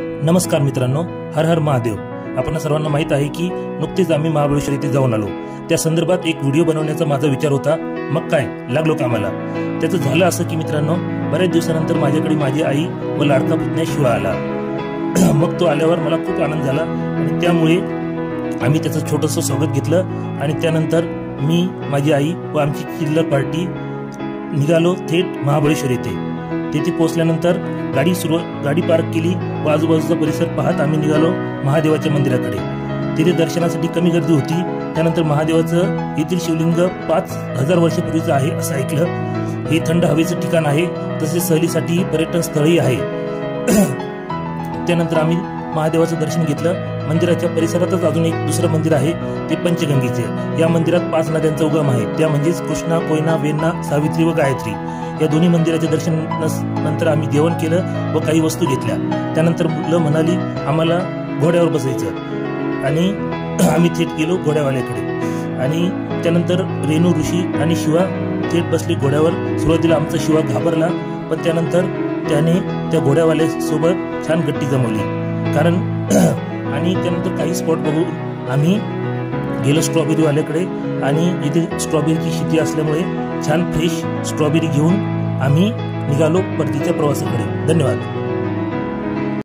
नमस्कार मित्रांनो, हर हर महादेव। आपण सर्वांना माहित आहे की नुकतेच आम्ही महाबळेश्वर येथे जाऊन आलो। त्या संदर्भात एक व्हिडिओ बनवण्याचा माझा विचार होता। मग काय लागलो कामाला। त्याचं झालं असं की मित्रांनो, बऱ्याच दिवसानंतर माझ्याकडे माझी आई व लाडका पुतण्या शिवा आला। मग तो आल्यावर मला खूप आनंद झाला आणि त्यामुळे आम्ही त्याचं छोटंसं स्वागत घेतलं आणि त्यानंतर मी, माझी आई व आमची चिल्लर पार्टी निघालो थेट महाबळेश्वर येथे। तेथे पोहोचल्यानंतर गाडी पार्क केली व आजूबाजूचा परिसर पाहत आम्ही निघालो महादेवाच्या मंदिराकडे। तिथे दर्शनासाठी कमी गर्दी होती। त्यानंतर महादेवाचं येथील शिवलिंग 5000 वर्षापूर्वीचं आहे असं ऐकलं। हे थंड हवेचं ठिकाण आहे, तसेच सहलीसाठी पर्यटन स्थळही आहे। त्यानंतर आम्ही महादेवाचं दर्शन घेतलं। मंदिराच्या परिसरातच अजून एक दुसरं मंदिर आहे, ते पंचगंगेचे। या मंदिरात 5 नद्यांचा उगम आहे, त्या म्हणजेच कृष्णा, कोयना, वेण्णा, सावित्री व गायत्री। या दोन्ही मंदिराचे दर्शन नंतर आम्ही जेवण केलं व काही वस्तू घेतल्या। त्यानंतर मुलं म्हणाली आम्हाला घोड्यावर बसायचं आणि आम्ही थेट गेलो घोड्यावाल्याकडे। आणि त्यानंतर रेणू ऋषी आणि शिवा थेट बसले घोड्यावर। सुरुवातीला आमचा शिवा घाबरला, पण त्यानंतर त्याने त्या घोड्यावाल्यासोबत छान गट्टी जमवली कारण आणि त्यानंतर काही स्पॉट बघून आम्ही गेलो स्ट्रॉबेरीवाल्याकडे आणि इथे स्ट्रॉबेरीची शेती असल्यामुळे छान फ्रेश स्ट्रॉबेरी घेऊन आम्ही निघालो परतीच्या प्रवासाकडे। धन्यवाद।